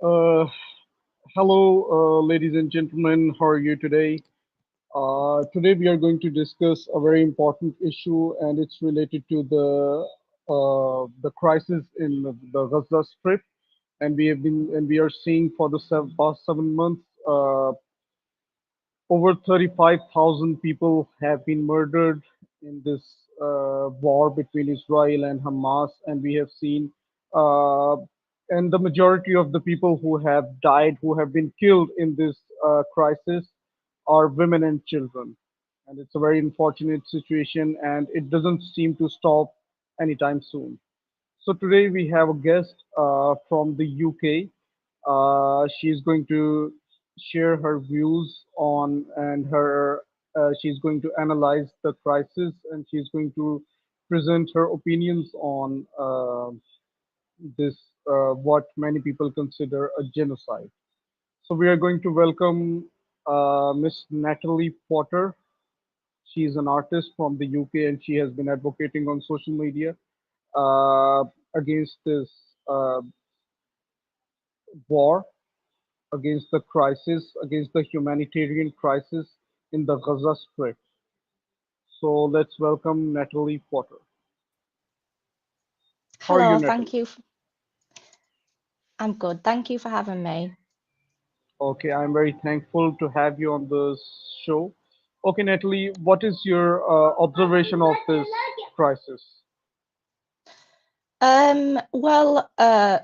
Uh, Hello, ladies and gentlemen. How are you today? Today we are going to discuss a very important issue, and it's related to the crisis in the Gaza Strip. And we are seeing for the past 7 months, over 35,000 people have been murdered in this war between Israel and Hamas, and we have seen, uh, and the majority of the people who have died, who have been killed in this crisis, are women and children. And it's a very unfortunate situation, and it doesn't seem to stop anytime soon. So today we have a guest from the UK. She's going to share her views on and her she's going to analyze the crisis, and she's going to present her opinions on this what many people consider a genocide. So we are going to welcome Miss Natalie Potter. She's an artist from the UK, and she has been advocating on social media uh, against this uh, war, against the crisis, against the humanitarian crisis in the Gaza Strip. So let's welcome Natalie Potter. How are you, Hello, Natalie? I'm good. Thank you for having me. Okay, I'm very thankful to have you on the show. Okay, Natalie, what is your observation of this crisis?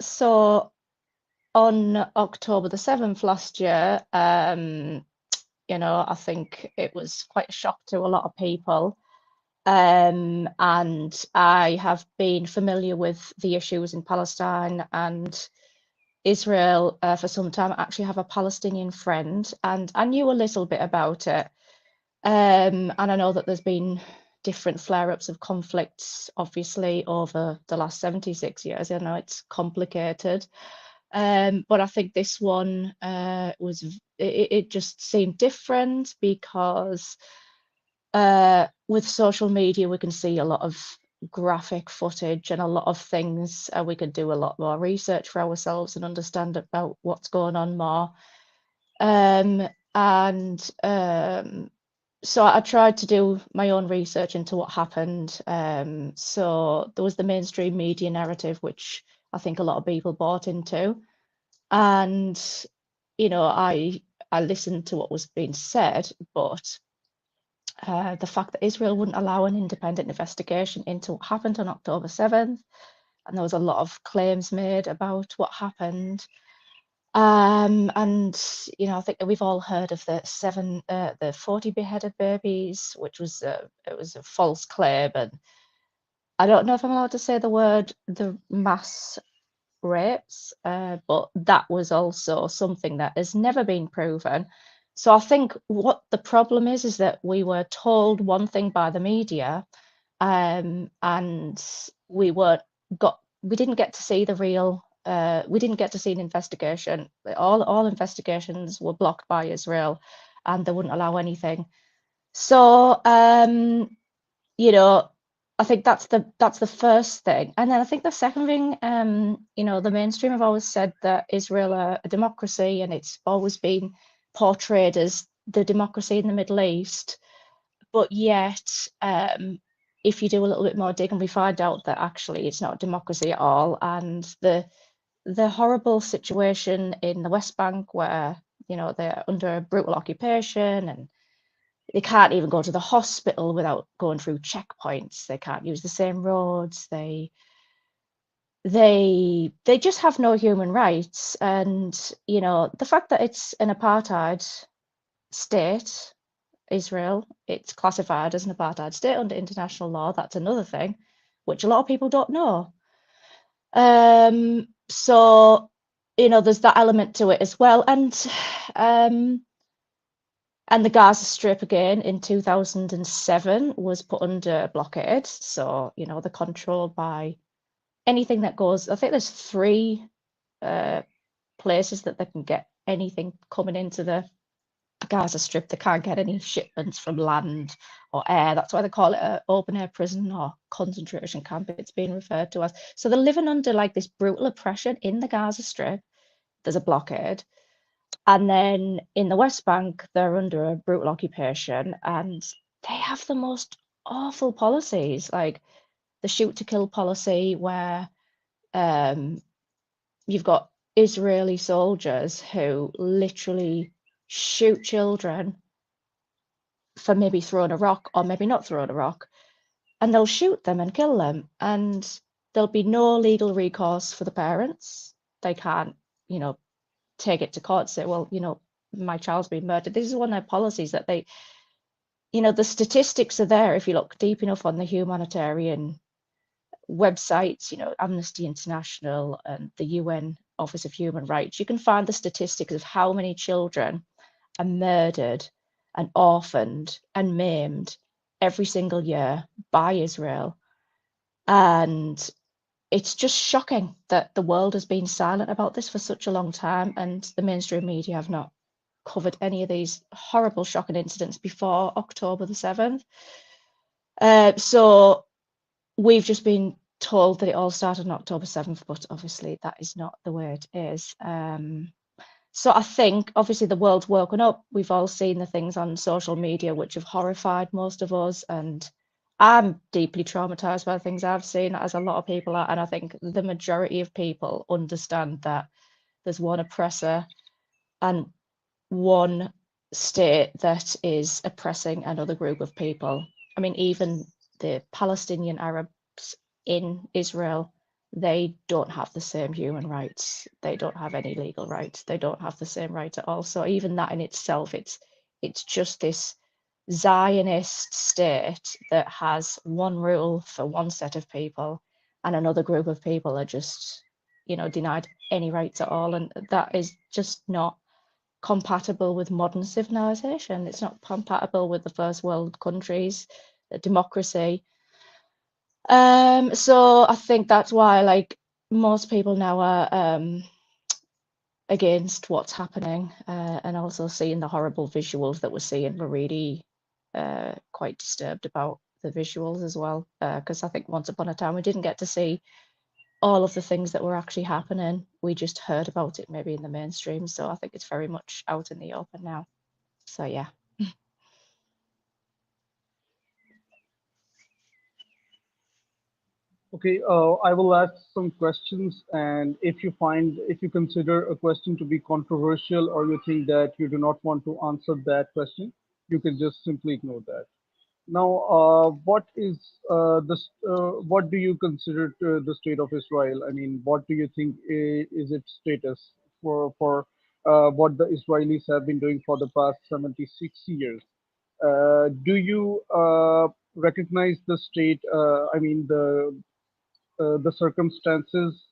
So on October the 7th last year, I think it was quite a shock to a lot of people. And I have been familiar with the issues in Palestine and Israel for some time. I actually have a Palestinian friend, and I knew a little bit about it. And I know that there's been different flare-ups of conflicts, obviously, over the last 76 years. I know it's complicated, but I think this one it just seemed different because with social media we can see a lot of graphic footage and a lot of things. We can do a lot more research for ourselves and understand about what's going on more. And so I tried to do my own research into what happened. So there was the mainstream media narrative, which I think a lot of people bought into, and I listened to what was being said, but the fact that Israel wouldn't allow an independent investigation into what happened on October 7th, and there was a lot of claims made about what happened. And I think that we've all heard of the 40 beheaded babies, which was it was a false claim, and I don't know if I'm allowed to say the mass rapes, but that was also something that has never been proven. So I think what the problem is that we were told one thing by the media, and we didn't get to see the real. We didn't get to see an investigation. All investigations were blocked by Israel, and they wouldn't allow anything. So you know, I think that's the first thing, and then I think the second thing, the mainstream have always said that Israel are a democracy, and it's always been portrayed as the democracy in the Middle East. But yet, if you do a little bit more digging, we find out that actually it's not a democracy at all. And the horrible situation in the West Bank, where they're under brutal occupation, and they can't even go to the hospital without going through checkpoints. They can't use the same roads. They just have no human rights. And the fact that it's an apartheid state, Israel, it's classified as an apartheid state under international law. That's another thing, which a lot of people don't know. So there's that element to it as well. Um, and the Gaza Strip again in 2007 was put under blockade. So they're controlled by anything that goes. I think there's three uh, places that they can get anything coming into the Gaza Strip. They can't get any shipments from land or air. That's why they call it an open air prison or concentration camp. It's being referred to as. So they're living under like this brutal oppression in the Gaza Strip. there's a blockade. And then in the West Bank, they're under a brutal occupation, and they have the most awful policies, like the shoot to kill policy, where um, you've got Israeli soldiers who literally shoot children for maybe throwing a rock or maybe not throwing a rock, and they'll shoot them and kill them, and there'll be no legal recourse for the parents. They can't, you know, take it to court and say, well, you know, my child's been murdered. This is one of their policies that they, you know, the statistics are there if you look deep enough on the humanitarian websites, you know, Amnesty International and the UN Office of Human Rights. You can find the statistics of how many children are murdered and orphaned and maimed every single year by Israel. And it's just shocking that the world has been silent about this for such a long time, and the mainstream media have not covered any of these horrible, shocking incidents before October the 7th. So we've just been told that it all started on October 7th, but obviously that is not the way it is. So I think obviously the world's woken up. We've all seen the things on social media which have horrified most of us, and I'm deeply traumatized by the things I've seen, as a lot of people are, and I think the majority of people understand that there's one oppressor and one state that is oppressing another group of people. I mean, even the Palestinian Arabs in Israel, they don't have the same human rights. They don't have any legal rights. They don't have the same rights at all. So even that in itself, it's just this Zionist state that has one rule for one set of people, and another group of people are just, you know, denied any rights at all. And that is just not compatible with modern civilization. It's not compatible with the first world countries, democracy. So I think that's why, like, most people now are against what's happening, and also seeing the horrible visuals that we're seeing. We're really quite disturbed about the visuals as well, because I think once upon a time we didn't get to see all of the things that were actually happening. We just heard about it maybe in the mainstream. So I think it's very much out in the open now. So yeah. Okay, I will ask some questions, and if you consider a question to be controversial or you think that you do not want to answer that question, you can just simply ignore that. Now, what do you consider the state of Israel? I mean, what do you think is its status for what the Israelis have been doing for the past 76 years? Do you recognize the state? I mean, the circumstances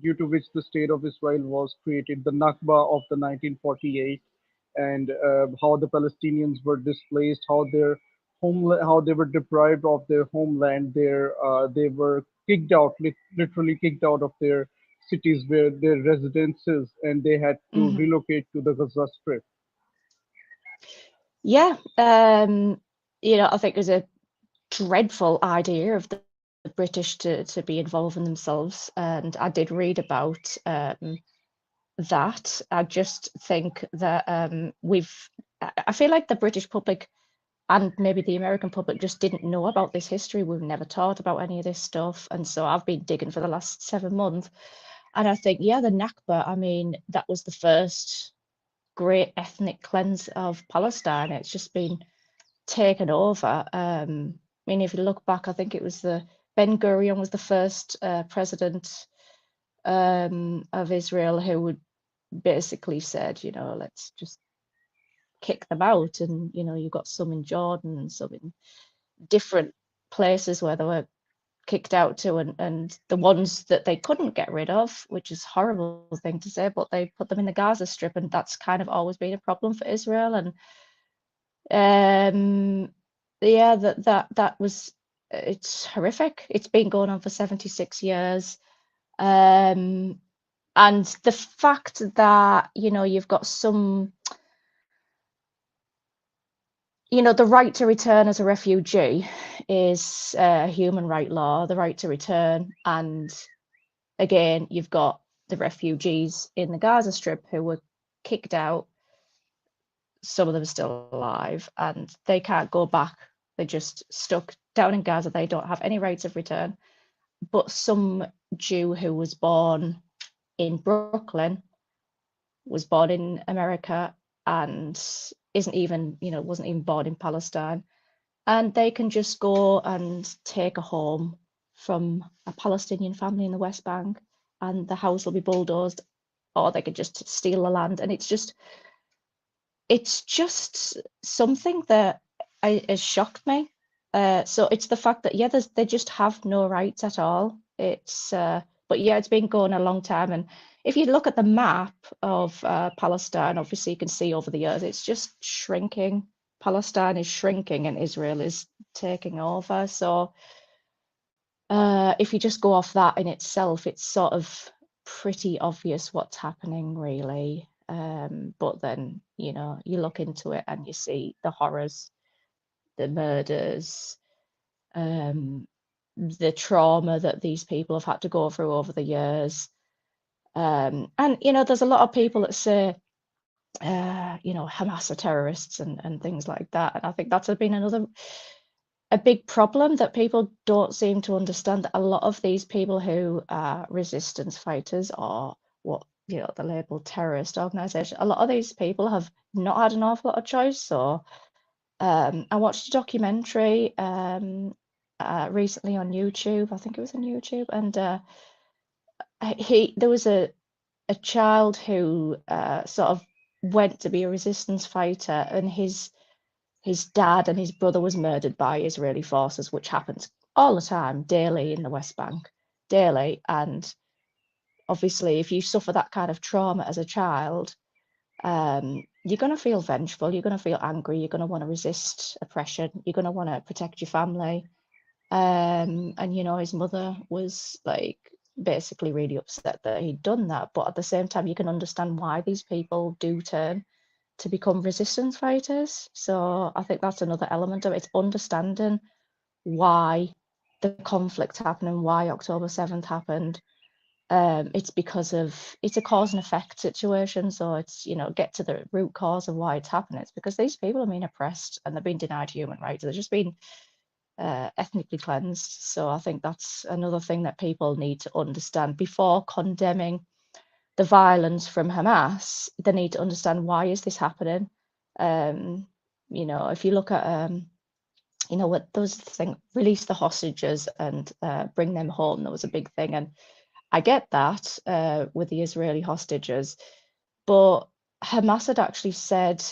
due to which the state of Israel was created, the Nakba of the 1948, and how the Palestinians were displaced, how they were deprived of their homeland, they were kicked out, literally kicked out of their cities where their residences, and they had to Hmm. relocate to the Gaza Strip. Yeah. You know, I think there's a dreadful idea of the British to be involving themselves, and I did read about that. I just think that I feel like the British public and maybe the American public just didn't know about this history. We've never taught about any of this stuff, and so I've been digging for the last 7 months, and I think, yeah, the Nakba. I mean, that was the first great ethnic cleanse of Palestine. It's just been taken over. I mean, if you look back, I think it was the Ben Gurion was the first president of Israel who would basically said, you know, let's just kick them out. And, you know, you got some in Jordan and some in different places where they were kicked out to, and the ones that they couldn't get rid of, which is a horrible thing to say, but they put them in the Gaza Strip, and that's kind of always been a problem for Israel. And yeah, that was, it's horrific. It's been going on for 76 years. Um, and the fact that, you know, you've got some, you know, the right to return as a refugee is a human right law, the right to return. And again, you've got the refugees in the Gaza Strip who were kicked out. Some of them are still alive, and they can't go back. They're just stuck down in Gaza. They don't have any rights of return. But some Jew who was born in Brooklyn, was born in America, and isn't even, wasn't even born in Palestine, and they can just go and take a home from a Palestinian family in the West Bank, and the house will be bulldozed, or they could just steal the land. And it's just something that has shocked me. So it's the fact that, yeah, they just have no rights at all. But yeah, it's been going a long time. And if you look at the map of Palestine, obviously you can see over the years it's just shrinking. Palestine is shrinking and Israel is taking over. So if you just go off that in itself, it's sort of pretty obvious what's happening, really. But then, you look into it and you see the horrors, the murders, the trauma that these people have had to go through over the years. And, there's a lot of people that say, Hamas are terrorists and things like that. And I think that's been a big problem that people don't seem to understand, that a lot of these people who are resistance fighters, or what the label terrorist organization, a lot of these people have not had an awful lot of choice. So I watched a documentary recently on YouTube. I think it was on YouTube, and there was a child who sort of went to be a resistance fighter, and his dad and his brother was murdered by Israeli forces, which happens all the time, daily in the West Bank, daily. And obviously, if you suffer that kind of trauma as a child, you're going to feel vengeful, you're going to feel angry, you're going to want to resist oppression, you're going to want to protect your family. And his mother was like basically really upset that he'd done that. But at the same time, you can understand why these people do turn to become resistance fighters. So I think that's another element of it. It's understanding why the conflict happened and why October 7th happened. It's a cause and effect situation. So it's, get to the root cause of why it's happening. It's because these people are being oppressed and they're being denied human rights. They're just being ethnically cleansed. So I think that's another thing that people need to understand before condemning the violence from Hamas. They need to understand, why is this happening. If you look at what there was the thing, release the hostages and bring them home. That was a big thing, and I get that with the Israeli hostages, but Hamas had actually said,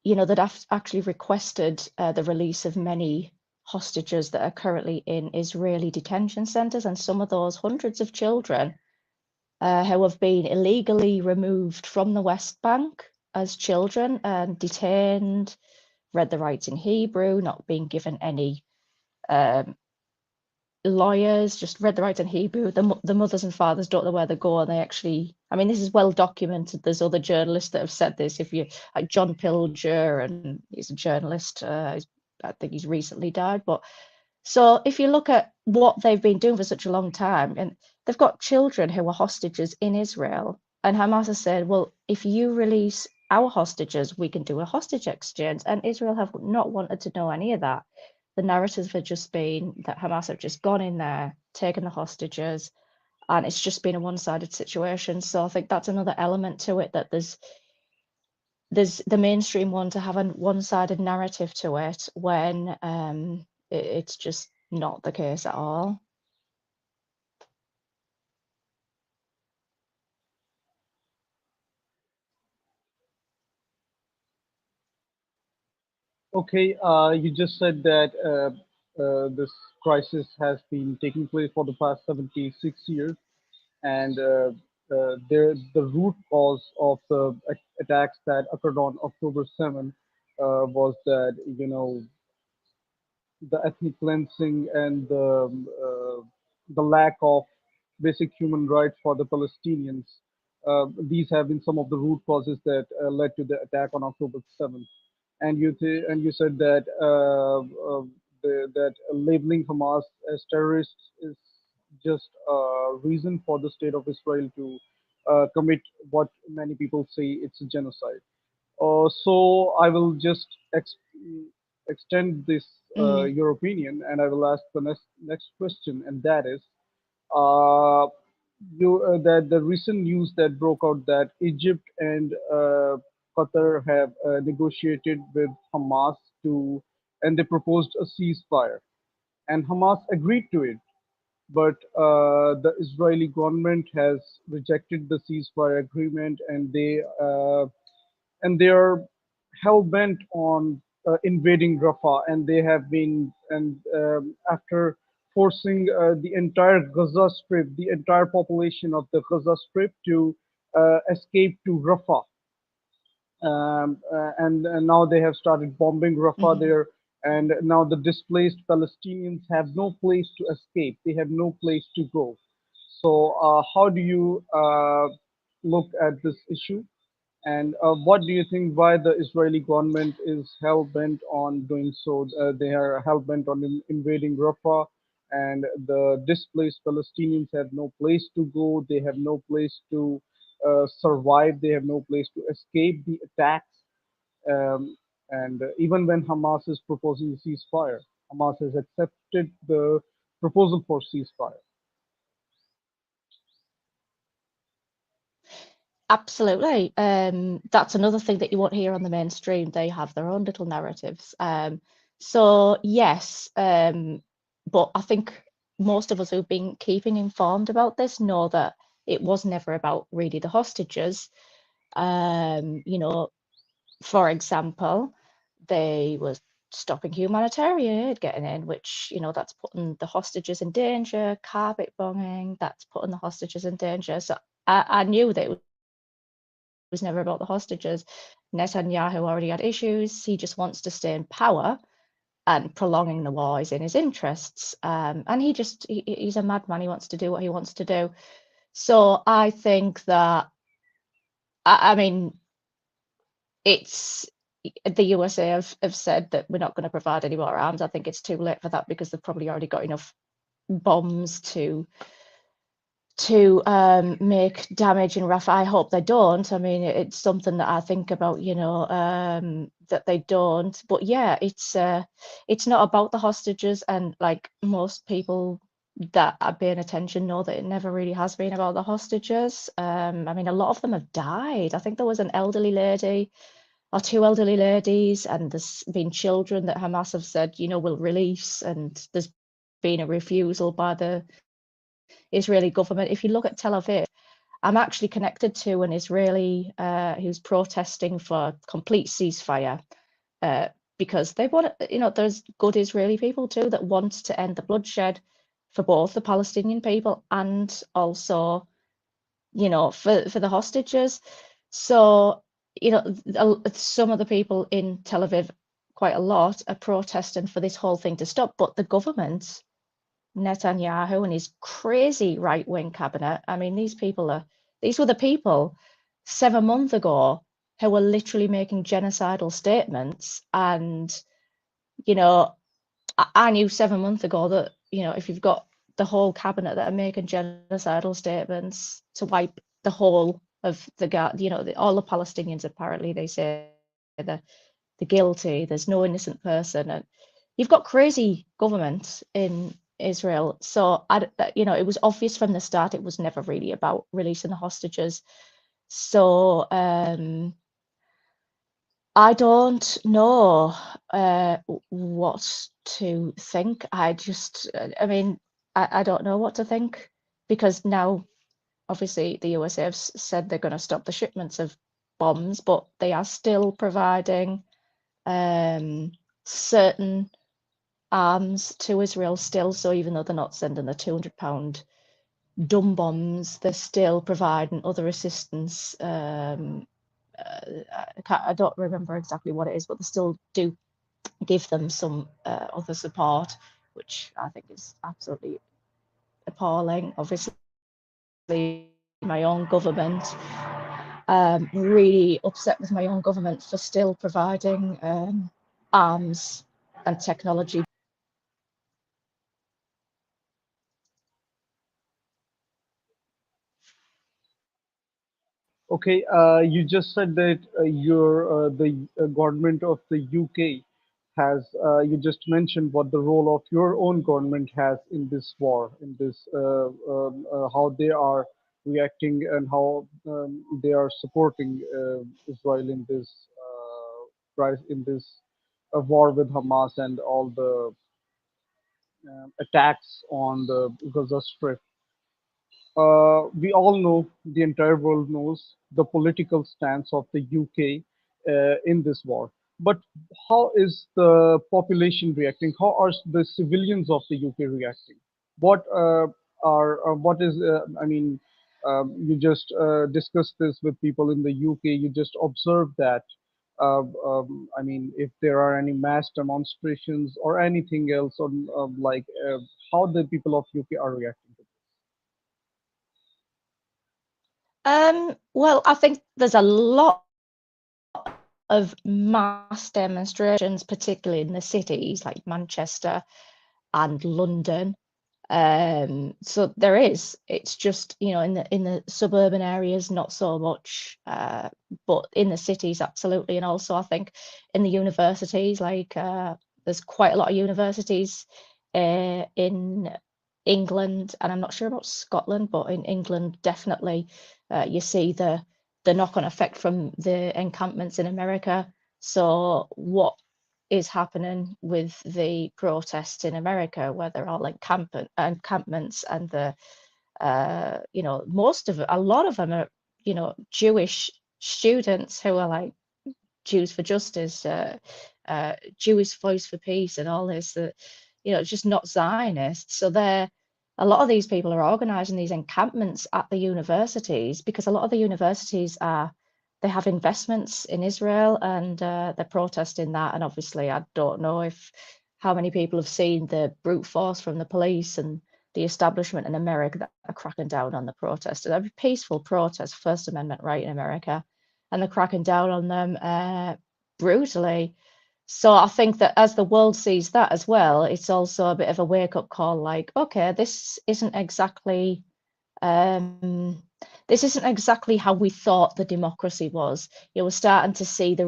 that I've actually requested the release of many hostages that are currently in Israeli detention centers, and some of those hundreds of children who have been illegally removed from the West Bank as children and detained, read the rights in Hebrew, not being given any um, lawyers, just read the rights in Hebrew. The mothers and fathers don't know where they go, and they actually, I mean, this is well documented. There's other journalists that have said this. If you like John Pilger, and he's a journalist, I think he's recently died. But so if you look at what they've been doing for such a long time, and they've got children who are hostages in Israel, and Hamas has said, well, if you release our hostages, we can do a hostage exchange, and Israel have not wanted to know any of that. The narrative had just been that Hamas have just gone in there, taken the hostages, and it's just been a one-sided situation. So I think that's another element to it, that there's the mainstream one to have a one-sided narrative to it, when it's just not the case at all. Okay, you just said that this crisis has been taking place for the past 76 years, and the root cause of the attacks that occurred on October 7th was that, the ethnic cleansing and the lack of basic human rights for the Palestinians. These have been some of the root causes that led to the attack on October 7th. And you said that that labeling Hamas as terrorists is just a reason for the state of Israel to commit what many people say it's a genocide. So I will just extend this Mm, your opinion, and I will ask the next question, and that is, uh, that the recent news that broke out that Egypt and Qatar have negotiated with Hamas to, and they proposed a ceasefire, and Hamas agreed to it, but the Israeli government has rejected the ceasefire agreement, and they are hell bent on invading Rafah, and they have been, and after forcing the entire Gaza Strip, the entire population of the Gaza Strip to escape to Rafah, and now they have started bombing Rafah mhm. there, and now the displaced Palestinians have no place to escape. They have no place to go. So, how do you look at this issue? And what do you think why the Israeli government is hell bent on doing so? They are hell bent on invading Rafah, and the displaced Palestinians have no place to go. They have no place to survive. They have no place to escape the attacks. And even when Hamas is proposing a ceasefire, Hamas has accepted the proposal for ceasefire. Absolutely. That's another thing that you won't hear on the mainstream. They have their own little narratives. So yes, but I think most of us who've been keeping informed about this know that it was never about really the hostages. You know, for example, they were stopping humanitarian aid getting in, which, that's putting the hostages in danger, carpet bombing, that's putting the hostages in danger. So I knew that it was never about the hostages. Netanyahu already had issues. He just wants to stay in power, and prolonging the war is in his interests. And he's a madman. He wants to do what he wants to do. So I think that, I mean, it's the USA have said that we're not going to provide any more arms. I think it's too late for that because they've probably already got enough bombs to make damage in Rafah. I hope they don't. I mean, it's something that I think about, that they don't. But yeah, it's not about the hostages, and like most people that are paying attention know that it never really has been about the hostages. I mean, a lot of them have died. I think there was an elderly lady or two elderly ladies, and there's been children that Hamas have said, will release, and there's been a refusal by the Israeli government. If you look at Tel Aviv, I'm actually connected to an Israeli who's protesting for complete ceasefire uh, because they want, there's good Israeli people too that want to end the bloodshed for both the Palestinian people and also, for the hostages. So, some of the people in Tel Aviv, quite a lot, are protesting for this whole thing to stop, but the government, Netanyahu and his crazy right-wing cabinet. I mean, these were the people 7 months ago who were literally making genocidal statements. And, you know, I knew 7 months ago that, if you've got the whole cabinet that are making genocidal statements to wipe the whole of all the Palestinians, apparently they say they're guilty, there's no innocent person, and you've got crazy government in Israel. So it was obvious from the start it was never really about releasing the hostages. So I don't know what to think. I mean, I don't know what to think because now, obviously, the USA have said they're going to stop the shipments of bombs, but they are still providing certain arms to Israel still. So even though they're not sending the 200-pound dumb bombs, they're still providing other assistance. I don't remember exactly what it is, but they still do give them some other support, which I think is absolutely appalling. Obviously, my own government, really upset with my own government for still providing arms and technology. Okay, you just said that the government of the UK has. You just mentioned what the role of your own government has in this war, in this how they are reacting and how they are supporting Israel in this war with Hamas and all the attacks on the Gaza Strip. We all know, the entire world knows the political stance of the UK in this war. But how is the population reacting? How are the civilians of the UK reacting? What what is, I mean, you just discussed this with people in the UK. You just observed that. I mean, if there are any mass demonstrations or anything else, on how the people of UK are reacting to Well, I think there's a lot of mass demonstrations, particularly in the cities like Manchester and London. So there is. It's just, in the suburban areas, not so much, but in the cities, absolutely. And also, I think in the universities, there's quite a lot of universities in England, and I'm not sure about Scotland, but in England, definitely, you see the knock-on effect from the encampments in America. So what is happening with the protests in America, where they're all encampments, and a lot of them are, Jewish students who are like Jews for Justice, Jewish Voice for Peace, and all this. It's just not Zionists. So a lot of these people are organising these encampments at the universities, because a lot of the universities they have investments in Israel, and they're protesting that. And obviously, I don't know if how many people have seen the brute force from the police and the establishment in America that are cracking down on the protesters. Every peaceful protest, First Amendment right in America, and they're cracking down on them brutally. So I think that as the world sees that as well, it's also a bit of a wake-up call, like, okay, um, this isn't exactly how we thought the democracy was. We're starting to see the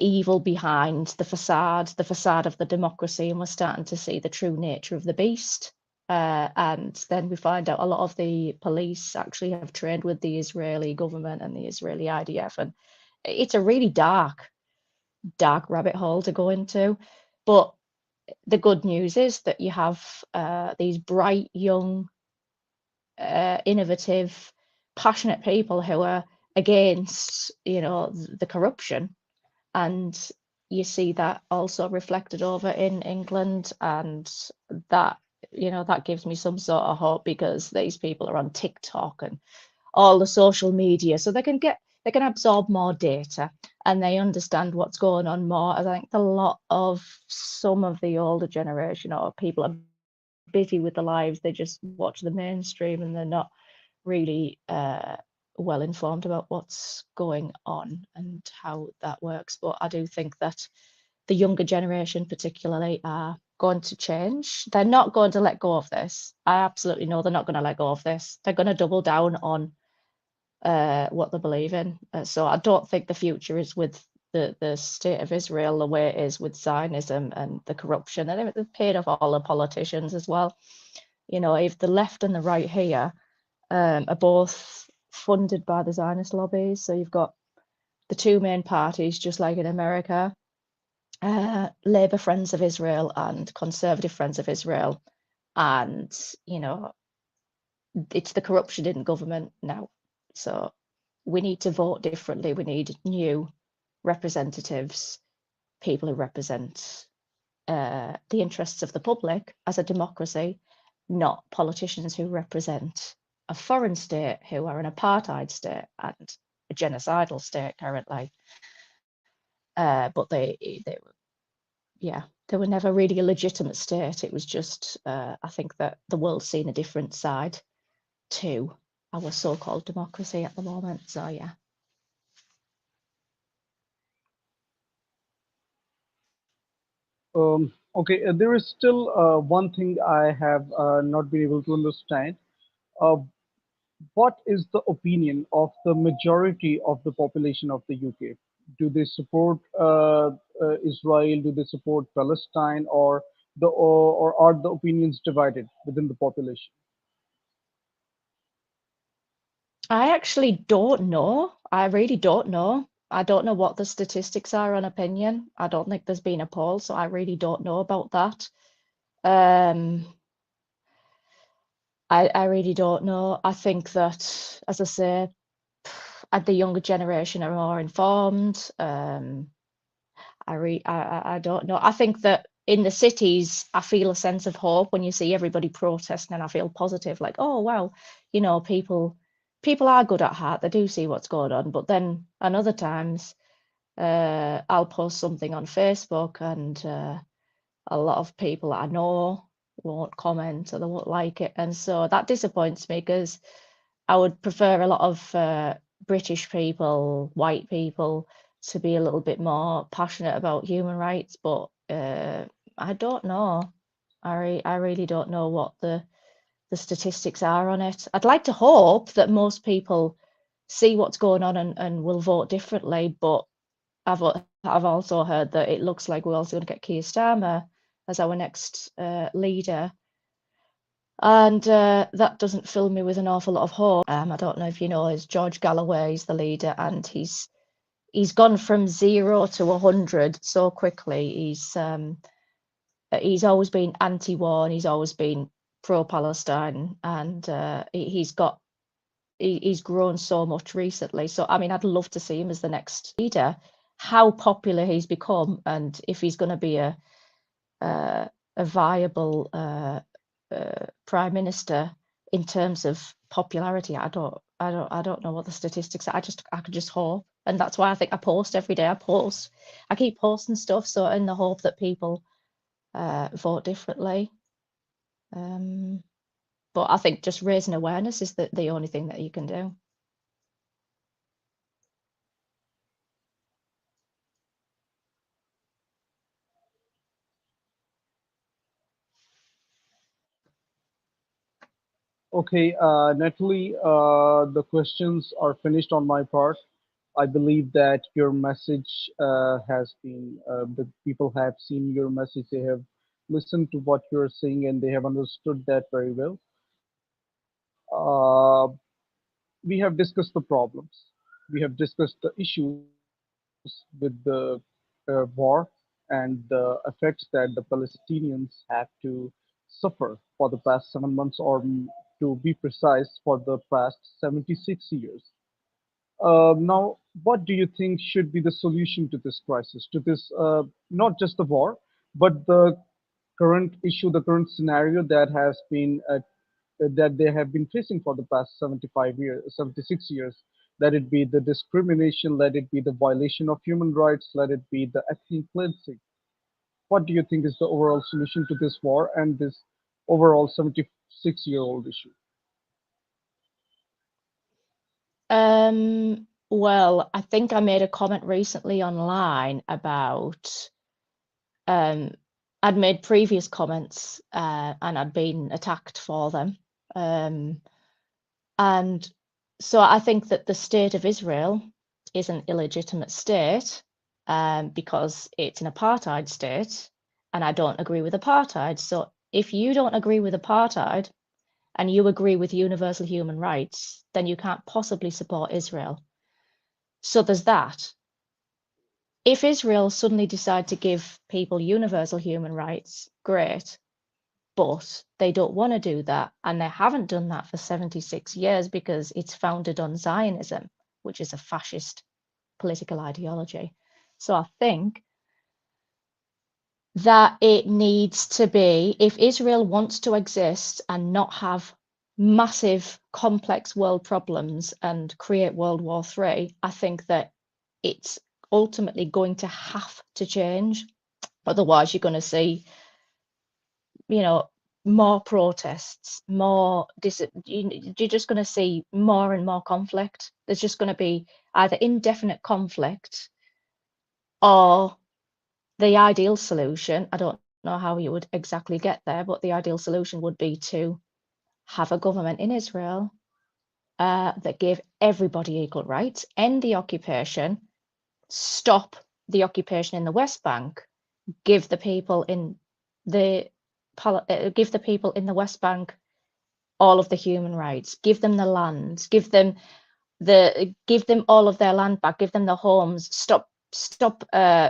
evil behind the facade of the democracy, and we're starting to see the true nature of the beast. And then we find out a lot of the police actually have trained with the Israeli government and the Israeli IDF, and it's a really dark rabbit hole to go into. But the good news is that you have these bright, young, innovative, passionate people who are against, the corruption, and you see that also reflected over in England, and that that gives me some sort of hope, because these people are on TikTok and all the social media, so they can absorb more data, and they understand what's going on more. I think a lot of some of the older generation or people are busy with their lives, they just watch the mainstream, and they're not really well informed about what's going on and how that works. But I do think that the younger generation, particularly, are going to change. They're not going to let go of this. I absolutely know they're not going to let go of this. They're going to double down on what they believe in. So I don't think the future is with the state of Israel the way it is with Zionism and the corruption. And they've paid off all the politicians as well. If the left and the right here are both funded by the Zionist lobbies. So you've got the two main parties, just like in America, Labour Friends of Israel and Conservative Friends of Israel. And, it's the corruption in government now. So we need to vote differently. We need new representatives, people who represent the interests of the public as a democracy, not politicians who represent a foreign state who are an apartheid state and a genocidal state currently. But they were never really a legitimate state. It was just, I think that the world's seen a different side to our so-called democracy at the moment. So yeah. Okay, there is still one thing I have not been able to understand. Uh, what is the opinion of the majority of the population of the UK? Do they support Israel? Do they support Palestine? Or are the opinions divided within the population? I actually don't know. I really don't know. I don't know what the statistics are on opinion. I don't think there's been a poll, so I really don't know about that. Um, I really don't know. I think that, as I say, the younger generation are more informed. I don't know. I think that in the cities, I feel a sense of hope when you see everybody protesting, and I feel positive, like, oh wow, people are good at heart. They do see what's going on. But then, and other times, I'll post something on Facebook, and a lot of people that I know won't comment or they won't like it, and so that disappoints me because I would prefer a lot of British people, white people, to be a little bit more passionate about human rights, but I don't know. I really don't know what the statistics are on it. I'd like to hope that most people see what's going on and will vote differently, but I've also heard that it looks like we're also going to get Keir Starmer as our next leader, and that doesn't fill me with an awful lot of hope. I don't know if you know, is George Galloway is the leader, and he's gone from 0 to 100 so quickly. He's always been anti-war and he's always been pro-Palestine, and he's grown so much recently. So I mean, I'd love to see him as the next leader. How popular he's become, and if he's going to be uh, a viable prime minister in terms of popularity. I don't know what the statistics are. I could just hope, and that's why I think I post every day. I keep posting stuff, so in the hope that people vote differently. Um, but I think just raising awareness is the only thing that you can do. Okay, Natalie, the questions are finished on my part. I believe that your message the people have seen your message, they have listened to what you're saying, and they have understood that very well. We have discussed the problems, we have discussed the issues with the war and the effects that the Palestinians have to suffer for the past 7 months, or to be precise, for the past 76 years. Now, what do you think should be the solution to this crisis, to this, not just the war, but the current issue, the current scenario that they have been facing for the past 75 years, 76 years? Let it be the discrimination, let it be the violation of human rights, let it be the ethnic cleansing. What do you think is the overall solution to this war and this overall 76-year-old issue? Well, I think I made a comment recently online about um, I'd made previous comments and I'd been attacked for them. Um, and so I think that the state of Israel is an illegitimate state because it's an apartheid state, and I don't agree with apartheid. So if you don't agree with apartheid and you agree with universal human rights, then you can't possibly support Israel. So there's that. If Israel suddenly decide to give people universal human rights, great. But they don't want to do that, and they haven't done that for 76 years because it's founded on Zionism, which is a fascist political ideology. So I think that it needs to be, if Israel wants to exist and not have massive, complex world problems and create World War III, I think that it's ultimately going to have to change. Otherwise, you're going to see, you know, more protests, you're just going to see more and more conflict. There's just going to be either indefinite conflict or the ideal solution. I don't know how you would exactly get there, but the ideal solution would be to have a government in Israel that gave everybody equal rights, end the occupation, stop the occupation in the West Bank, give the people in the give the people in the West Bank all of the human rights, give them the land, give them all of their land back, give them the homes, stop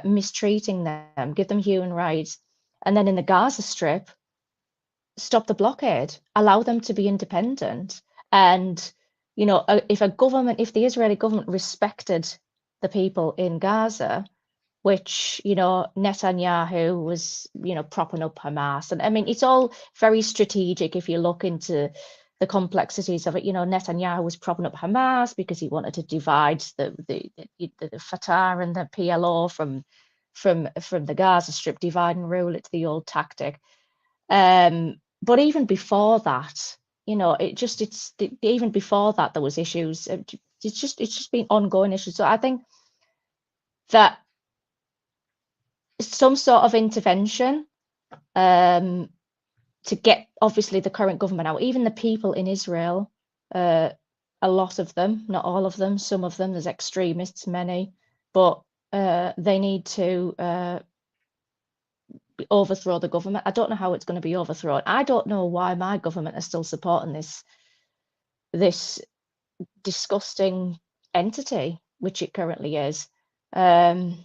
mistreating them, give them human rights, and then in the Gaza Strip, stop the blockade, allow them to be independent, and if the Israeli government respected the people in Gaza, which Netanyahu was propping up Hamas, and I mean it's all very strategic if you look into the complexities of it. Netanyahu was propping up Hamas because he wanted to divide the Fatah and the PLO from the Gaza Strip, divide and rule. It's the old tactic. But even before that, even before that there was issues. It's just been ongoing issues. So I think that some sort of intervention um, to get obviously the current government out, even the people in Israel, uh, a lot of them, not all of them, some of them, there's extremists, many, but they need to overthrow the government. I don't know how it's going to be overthrown. I don't know why my government is still supporting this disgusting entity, which it currently is. Um,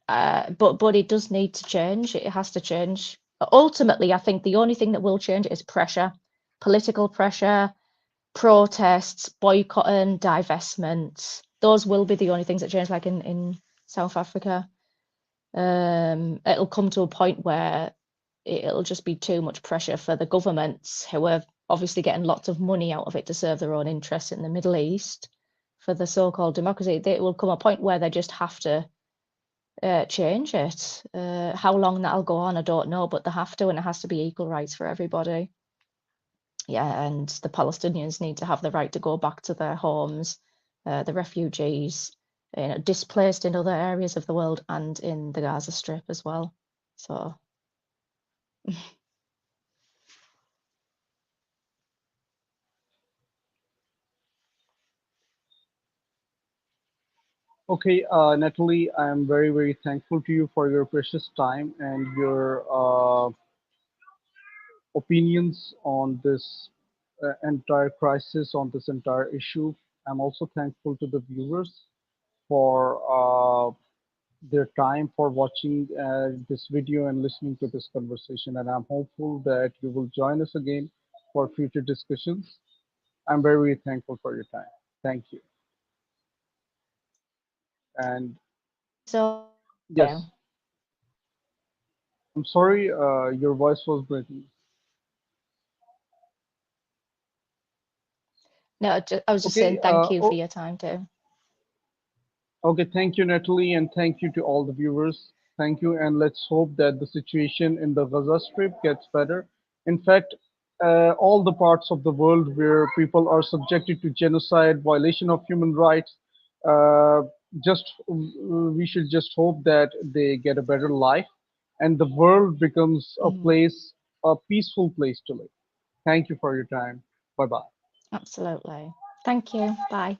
but it does need to change. It has to change. Ultimately, I think the only thing that will change is pressure, political pressure, protests, boycotting, divestment. Those will be the only things that change, like in South Africa. It'll come to a point where it'll just be too much pressure for the governments who are obviously getting lots of money out of it to serve their own interests in the Middle East for the so-called democracy. It will come a point where they just have to change it. How long that'll go on, I don't know, but they have to, and it has to be equal rights for everybody. Yeah, and the Palestinians need to have the right to go back to their homes, the refugees, displaced in other areas of the world and in the Gaza Strip as well. So, Okay, Natalie, I am very, very thankful to you for your precious time and your opinions on this entire crisis, on this entire issue. I'm also thankful to the viewers for their time, for watching this video and listening to this conversation. And I'm hopeful that you will join us again for future discussions. I'm very, very thankful for your time. Thank you. And so yes, I'm sorry, your voice was breaking. no, I was just saying Okay, thank you for your time too. okay, thank you, Natalie, and thank you to all the viewers. Thank you, and let's hope that the situation in the Gaza Strip gets better. In fact, all the parts of the world where people are subjected to genocide, violation of human rights, uh, just we should just hope that they get a better life, and the world becomes a Mhm. place, a peaceful place to live. Thank you for your time. Bye bye. Absolutely. Thank you. Bye.